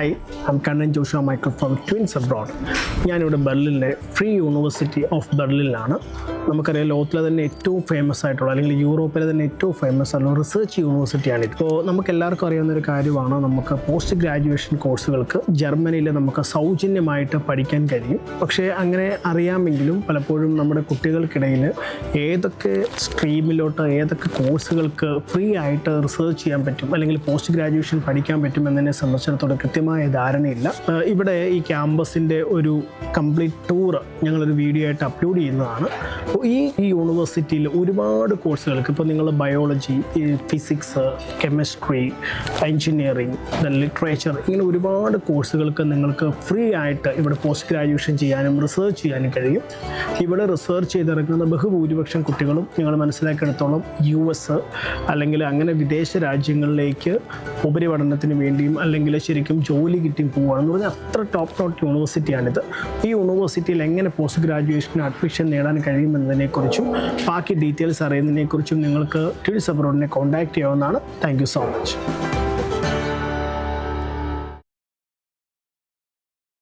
Hi, I'm Kannan Joshua Michael from twins abroad. ഞാനിവിടെ ബെർലിനിലെ free university of ബെർലിനിലാണ്. നമുക്കറിയാം ലോകത്തിലെ തന്നെ ഏറ്റവും ഫേമസ് ആയിട്ടുള്ള അല്ലെങ്കിൽ യൂറോപ്പിലെ തന്നെ ഏറ്റവും ഫേമസ് ആയിട്ടുള്ള റിസർച്ച് യൂണിവേഴ്സിറ്റിയാണ്. ഇപ്പോൾ നമുക്ക് എല്ലാവർക്കും അറിയാവുന്ന ഒരു കാര്യമാണ്, നമുക്ക് പോസ്റ്റ് ഗ്രാജുവേഷൻ കോഴ്സുകൾക്ക് ജർമ്മനിയിൽ നമുക്ക് സൗജന്യമായിട്ട് പഠിക്കാൻ കഴിയും. പക്ഷേ അങ്ങനെ അറിയാമെങ്കിലും പലപ്പോഴും നമ്മുടെ കുട്ടികൾക്കിടയിൽ ഏതൊക്കെ സ്ട്രീമിലോട്ട് ഏതൊക്കെ കോഴ്സുകൾക്ക് ഫ്രീ ആയിട്ട് റിസർച്ച് ചെയ്യാൻ പറ്റും അല്ലെങ്കിൽ പോസ്റ്റ് ഗ്രാജുവേഷൻ പഠിക്കാൻ പറ്റും എന്നതിനെ സംബന്ധിച്ചിടത്തോളം കൃത്യമായ ധാരണയില്ല. ഇവിടെ ഈ ക്യാമ്പസിൻ്റെ ഒരു കംപ്ലീറ്റ് ടൂർ ഞങ്ങളൊരു വീഡിയോ ആയിട്ട് അപ്ലോഡ് ചെയ്യുന്നതാണ്. അപ്പോൾ ഈ യൂണിവേഴ്സിറ്റിയിൽ ഒരുപാട് കോഴ്സുകൾക്ക്, ഇപ്പോൾ നിങ്ങൾ biology, physics, chemistry, engineering, literature, ഇങ്ങനെ ഒരുപാട് കോഴ്സുകൾക്ക് നിങ്ങൾക്ക് ഫ്രീ ആയിട്ട് ഇവിടെ പോസ്റ്റ് ഗ്രാജുവേഷൻ ചെയ്യാനും റിസർച്ച് ചെയ്യാനും കഴിയും. ഇവിടെ റിസർച്ച് ചെയ്തിറങ്ങുന്ന ബഹുഭൂരിപക്ഷം കുട്ടികളും നിങ്ങൾ മനസ്സിലാക്കിയെടുത്തോളം US അല്ലെങ്കിൽ അങ്ങനെ വിദേശ രാജ്യങ്ങളിലേക്ക് ഉപരിപഠനത്തിന് വേണ്ടിയും അല്ലെങ്കിൽ ശരിക്കും ജോലി കിട്ടിയും പോവുകയാണെന്ന് പറഞ്ഞാൽ അത്ര ടോപ്പ് നോട്ട് യൂണിവേഴ്സിറ്റിയാണിത്. ഈ യൂണിവേഴ്സിറ്റിയിൽ എങ്ങനെ പോസ്റ്റ് ഗ്രാജുവേഷന് അഡ്മിഷൻ നേടാൻ കഴിയുമെന്നതിനെക്കുറിച്ചും ബാക്കി ഡീറ്റെയിൽസ് അറിയുന്നതിനെക്കുറിച്ചും നിങ്ങൾക്ക് ട്വിൻസ് അബ്രോഡിനെ കോൺടാക്ട് ചെയ്യാവുന്നതാണ്. Thank you so much.